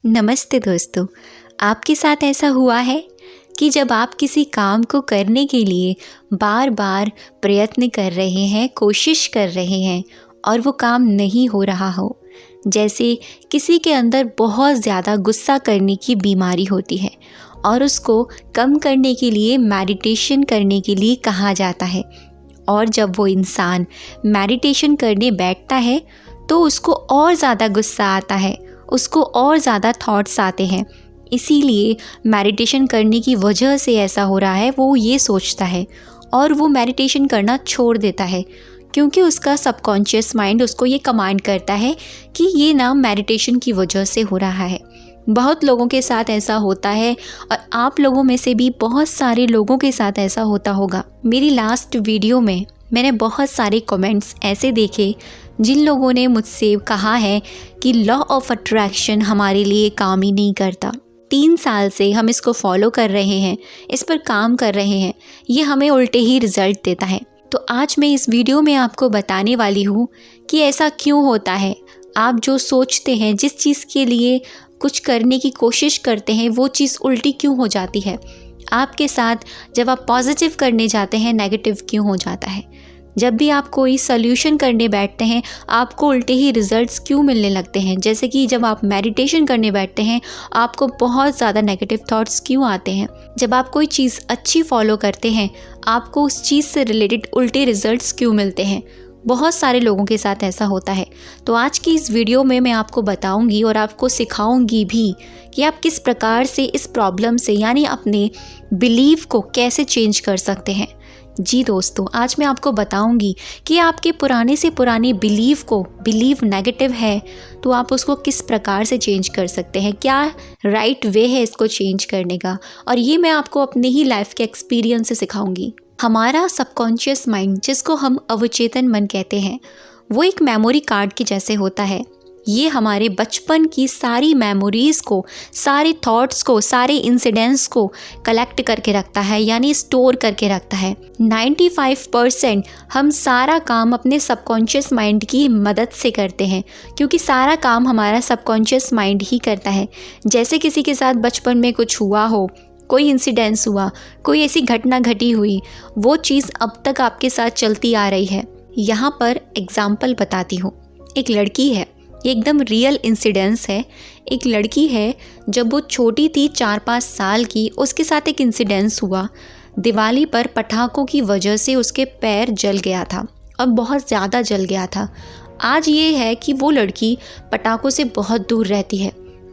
नमस्ते दोस्तों। आपके साथ ऐसा हुआ है कि जब आप किसी काम को करने के लिए बार बार प्रयत्न कर रहे हैं, कोशिश कर रहे हैं और वो काम नहीं हो रहा हो, जैसे किसी के अंदर बहुत ज़्यादा गुस्सा करने की बीमारी होती है और उसको कम करने के लिए मेडिटेशन करने के लिए कहा जाता है। और जब वो इंसान मेडिटेशन करने बैठता है तो उसको और ज़्यादा गुस्सा आता है, उसको और ज़्यादा थॉट्स आते हैं। इसीलिए मेडिटेशन करने की वजह से ऐसा हो रहा है, वो ये सोचता है और वो मेडिटेशन करना छोड़ देता है क्योंकि उसका सबकॉन्शियस माइंड उसको ये कमांड करता है कि ये ना मेडिटेशन की वजह से हो रहा है। बहुत लोगों के साथ ऐसा होता है और आप लोगों में से भी बहुत सारे लोगों के साथ ऐसा होता होगा। मेरी लास्ट वीडियो में मैंने बहुत सारे कमेंट्स ऐसे देखे जिन लोगों ने मुझसे कहा है कि लॉ ऑफ अट्रैक्शन हमारे लिए काम ही नहीं करता। 3 साल से हम इसको फॉलो कर रहे हैं, इस पर काम कर रहे हैं, ये हमें उल्टे ही रिज़ल्ट देता है। तो आज मैं इस वीडियो में आपको बताने वाली हूँ कि ऐसा क्यों होता है। आप जो सोचते हैं, जिस चीज़ के लिए कुछ करने की कोशिश करते हैं, वो चीज़ उल्टी क्यों हो जाती है। आपके साथ जब आप पॉजिटिव करने जाते हैं, नेगेटिव क्यों हो जाता है। जब भी आप कोई सॉल्यूशन करने बैठते हैं, आपको उल्टे ही रिजल्ट्स क्यों मिलने लगते हैं। जैसे कि जब आप मेडिटेशन करने बैठते हैं, आपको बहुत ज़्यादा नेगेटिव थॉट्स क्यों आते हैं। जब आप कोई चीज़ अच्छी फॉलो करते हैं, आपको उस चीज़ से रिलेटेड उल्टे रिजल्ट्स क्यों मिलते हैं। बहुत सारे लोगों के साथ ऐसा होता है। तो आज की इस वीडियो में मैं आपको बताऊंगी और आपको सिखाऊंगी भी कि आप किस प्रकार से इस प्रॉब्लम से, यानी अपने बिलीव को कैसे चेंज कर सकते हैं। जी दोस्तों, आज मैं आपको बताऊंगी कि आपके पुराने से पुराने बिलीव नेगेटिव है तो आप उसको किस प्रकार से चेंज कर सकते हैं, क्या राइट वे है इसको चेंज करने का। और ये मैं आपको अपने ही लाइफ के एक्सपीरियंस से सिखाऊंगी। हमारा सबकॉन्शियस माइंड, जिसको हम अवचेतन मन कहते हैं, वो एक मेमोरी कार्ड के जैसे होता है। ये हमारे बचपन की सारी मेमोरीज़ को, सारे थॉट्स को, सारे इंसिडेंट्स को कलेक्ट करके रखता है, यानी स्टोर करके रखता है। 95% हम सारा काम अपने सबकॉन्शियस माइंड की मदद से करते हैं, क्योंकि सारा काम हमारा सबकॉन्शियस माइंड ही करता है। जैसे किसी के साथ बचपन में कुछ हुआ हो, कोई इंसिडेंस हुआ, कोई ऐसी घटना घटी हुई, वो चीज़ अब तक आपके साथ चलती आ रही है। यहाँ पर एग्जाम्पल बताती हूँ। एक लड़की है, ये एकदम रियल इंसिडेंस है। एक लड़की है, जब वो छोटी थी 4-5 साल की, उसके साथ एक इंसिडेंस हुआ। दिवाली पर पटाखों की वजह से उसके पैर जल गया था और बहुत ज़्यादा जल गया था। आज ये है कि वो लड़की पटाखों से बहुत दूर रहती है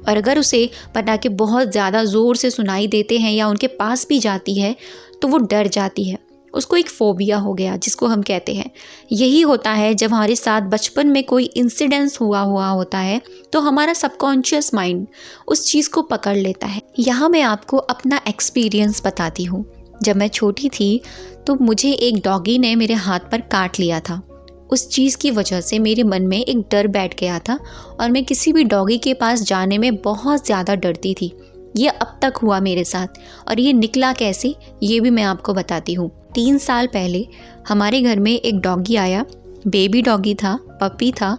और अगर उसे पटाखे बहुत ज़्यादा ज़ोर से सुनाई देते हैं या उनके पास भी जाती है तो वो डर जाती है। उसको एक फोबिया हो गया, जिसको हम कहते हैं। यही होता है जब हमारे साथ बचपन में कोई इंसिडेंस हुआ होता है तो हमारा सबकॉन्शियस माइंड उस चीज़ को पकड़ लेता है। यहाँ मैं आपको अपना एक्सपीरियंस बताती हूँ। जब मैं छोटी थी तो मुझे एक डॉगी ने मेरे हाथ पर काट लिया था। उस चीज़ की वजह से मेरे मन में एक डर बैठ गया था और मैं किसी भी डॉगी के पास जाने में बहुत ज़्यादा डरती थी। ये अब तक हुआ मेरे साथ और ये निकला कैसे, ये भी मैं आपको बताती हूँ। 3 साल पहले हमारे घर में एक डॉगी आया। बेबी डॉगी था, पपी था।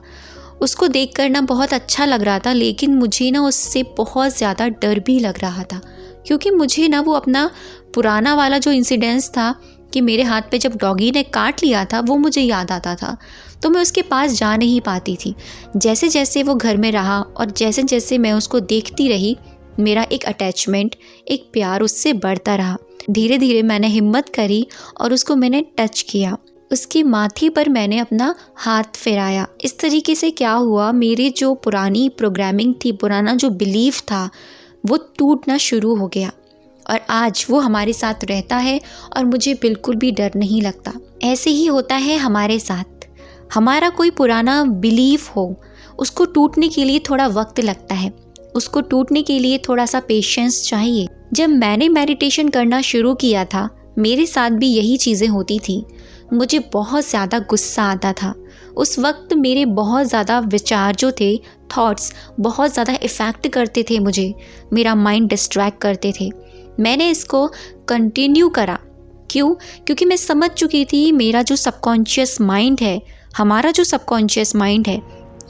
उसको देखकर ना बहुत अच्छा लग रहा था, लेकिन मुझे ना उससे बहुत ज़्यादा डर भी लग रहा था, क्योंकि मुझे ना वो अपना पुराना वाला जो इंसिडेंस था कि मेरे हाथ पे जब डॉगी ने काट लिया था, वो मुझे याद आता था। तो मैं उसके पास जा नहीं पाती थी। जैसे जैसे वो घर में रहा और जैसे जैसे मैं उसको देखती रही, मेरा एक अटैचमेंट, एक प्यार उससे बढ़ता रहा। धीरे धीरे मैंने हिम्मत करी और उसको मैंने टच किया। उसकी माथे पर मैंने अपना हाथ फिराया। इस तरीके से क्या हुआ, मेरी जो पुरानी प्रोग्रामिंग थी, पुराना जो बिलीफ था, वो टूटना शुरू हो गया और आज वो हमारे साथ रहता है और मुझे बिल्कुल भी डर नहीं लगता। ऐसे ही होता है हमारे साथ। हमारा कोई पुराना बिलीफ हो, उसको टूटने के लिए थोड़ा वक्त लगता है, उसको टूटने के लिए थोड़ा सा पेशेंस चाहिए। जब मैंने मेडिटेशन करना शुरू किया था, मेरे साथ भी यही चीज़ें होती थी। मुझे बहुत ज़्यादा गुस्सा आता था। उस वक्त मेरे बहुत ज़्यादा विचार जो थे, थॉट्स बहुत ज़्यादा इफ़ेक्ट करते थे मुझे, मेरा माइंड डिस्ट्रैक्ट करते थे। मैंने इसको कंटिन्यू करा। क्यों? क्योंकि मैं समझ चुकी थी मेरा जो सबकॉन्शियस माइंड है, हमारा जो सबकॉन्शियस माइंड है,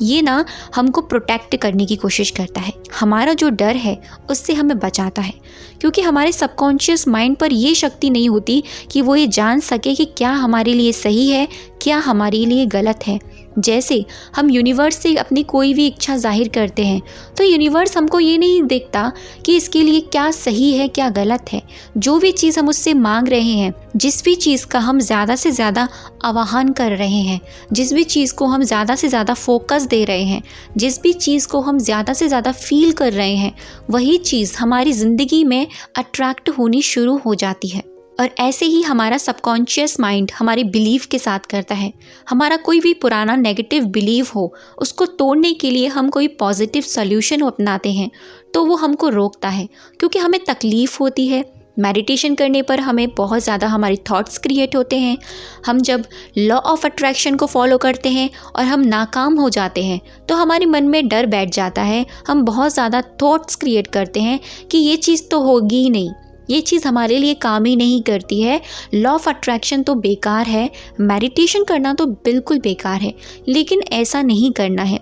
ये ना हमको प्रोटेक्ट करने की कोशिश करता है। हमारा जो डर है उससे हमें बचाता है, क्योंकि हमारे सबकॉन्शियस माइंड पर ये शक्ति नहीं होती कि वो ये जान सके कि क्या हमारे लिए सही है, क्या हमारे लिए गलत है। जैसे हम यूनिवर्स से अपनी कोई भी इच्छा जाहिर करते हैं तो यूनिवर्स हमको ये नहीं देखता कि इसके लिए क्या सही है क्या गलत है। जो भी चीज़ हम उससे मांग रहे हैं, जिस भी चीज़ का हम ज़्यादा से ज़्यादा आवाहन कर रहे हैं, जिस भी चीज़ को हम ज़्यादा से ज़्यादा फोकस दे रहे हैं, जिस भी चीज़ को हम ज़्यादा से ज़्यादा फील कर रहे हैं, वही चीज़ हमारी ज़िंदगी में अट्रैक्ट होनी शुरू हो जाती है। और ऐसे ही हमारा सबकॉन्शियस माइंड हमारे बिलीव के साथ करता है। हमारा कोई भी पुराना नेगेटिव बिलीव हो, उसको तोड़ने के लिए हम कोई पॉजिटिव सॉल्यूशन अपनाते हैं तो वो हमको रोकता है, क्योंकि हमें तकलीफ़ होती है। मेडिटेशन करने पर हमें बहुत ज़्यादा हमारी थॉट्स क्रिएट होते हैं। हम जब लॉ ऑफ अट्रैक्शन को फॉलो करते हैं और हम नाकाम हो जाते हैं तो हमारे मन में डर बैठ जाता है। हम बहुत ज़्यादा थॉट्स क्रिएट करते हैं कि ये चीज़ तो होगी ही नहीं, ये चीज़ हमारे लिए काम ही नहीं करती है, लॉ ऑफ अट्रैक्शन तो बेकार है, मेडिटेशन करना तो बिल्कुल बेकार है। लेकिन ऐसा नहीं करना है,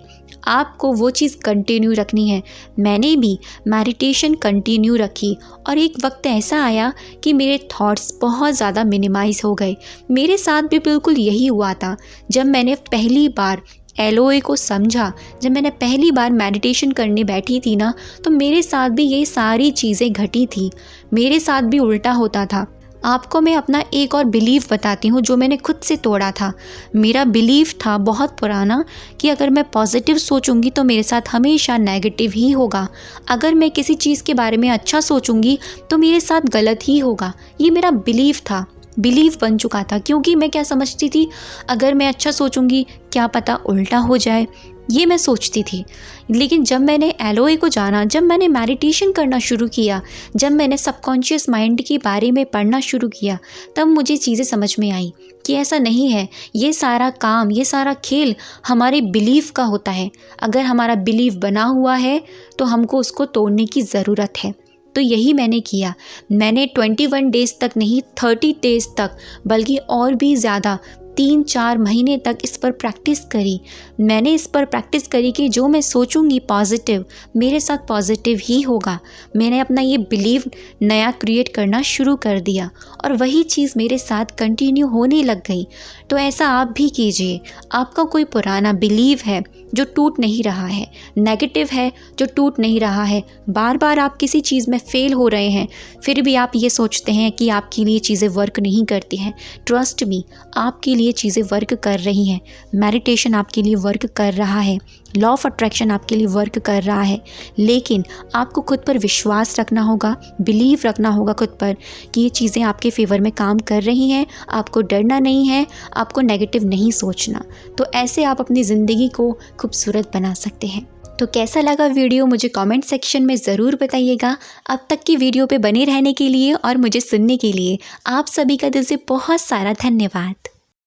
आपको वो चीज़ कंटिन्यू रखनी है। मैंने भी मेडिटेशन कंटिन्यू रखी और एक वक्त ऐसा आया कि मेरे थॉट्स बहुत ज़्यादा मिनिमाइज़ हो गए। मेरे साथ भी बिल्कुल यही हुआ था। जब मैंने पहली बार LOA को समझा, जब मैंने पहली बार मेडिटेशन करने बैठी थी ना, तो मेरे साथ भी ये सारी चीज़ें घटी थी। मेरे साथ भी उल्टा होता था। आपको मैं अपना एक और बिलीव बताती हूँ जो मैंने खुद से तोड़ा था। मेरा बिलीव था बहुत पुराना कि अगर मैं पॉजिटिव सोचूंगी तो मेरे साथ हमेशा नेगेटिव ही होगा, अगर मैं किसी चीज़ के बारे में अच्छा सोचूंगी तो मेरे साथ गलत ही होगा। ये मेरा बिलीव था, बिलीव बन चुका था। क्योंकि मैं क्या समझती थी, अगर मैं अच्छा सोचूंगी क्या पता उल्टा हो जाए, ये मैं सोचती थी। लेकिन जब मैंने LOA को जाना, जब मैंने मेडिटेशन करना शुरू किया, जब मैंने सबकॉन्शियस माइंड के बारे में पढ़ना शुरू किया, तब मुझे चीज़ें समझ में आई कि ऐसा नहीं है। ये सारा काम, ये सारा खेल हमारे बिलीव का होता है। अगर हमारा बिलीव बना हुआ है तो हमको उसको तोड़ने की ज़रूरत है। तो यही मैंने किया। मैंने 21 डेज़ तक नहीं, 30 डेज़ तक, बल्कि और भी ज़्यादा 3-4 महीने तक इस पर प्रैक्टिस करी। मैंने इस पर प्रैक्टिस करी कि जो मैं सोचूंगी पॉजिटिव, मेरे साथ पॉजिटिव ही होगा। मैंने अपना ये बिलीव नया क्रिएट करना शुरू कर दिया और वही चीज़ मेरे साथ कंटिन्यू होने लग गई। तो ऐसा आप भी कीजिए। आपका कोई पुराना बिलीव है जो टूट नहीं रहा है, नेगेटिव है जो टूट नहीं रहा है, बार बार आप किसी चीज़ में फेल हो रहे हैं, फिर भी आप ये सोचते हैं कि आपके लिए चीज़ें वर्क नहीं करती हैं। ट्रस्ट मी, आपके लिए चीज़ें वर्क कर रही हैं। मेडिटेशन आपके लिए वर्क कर रहा है, लॉ ऑफ अट्रैक्शन आपके लिए वर्क कर रहा है। लेकिन आपको खुद पर विश्वास रखना होगा, बिलीव रखना होगा खुद पर कि ये चीज़ें आपके फेवर में काम कर रही हैं। आपको डरना नहीं है, आपको नेगेटिव नहीं सोचना। तो ऐसे आप अपनी ज़िंदगी को खूबसूरत बना सकते हैं। तो कैसा लगा वीडियो मुझे कमेंट सेक्शन में ज़रूर बताइएगा। अब तक की वीडियो पे बने रहने के लिए और मुझे सुनने के लिए आप सभी का दिल से बहुत सारा धन्यवाद।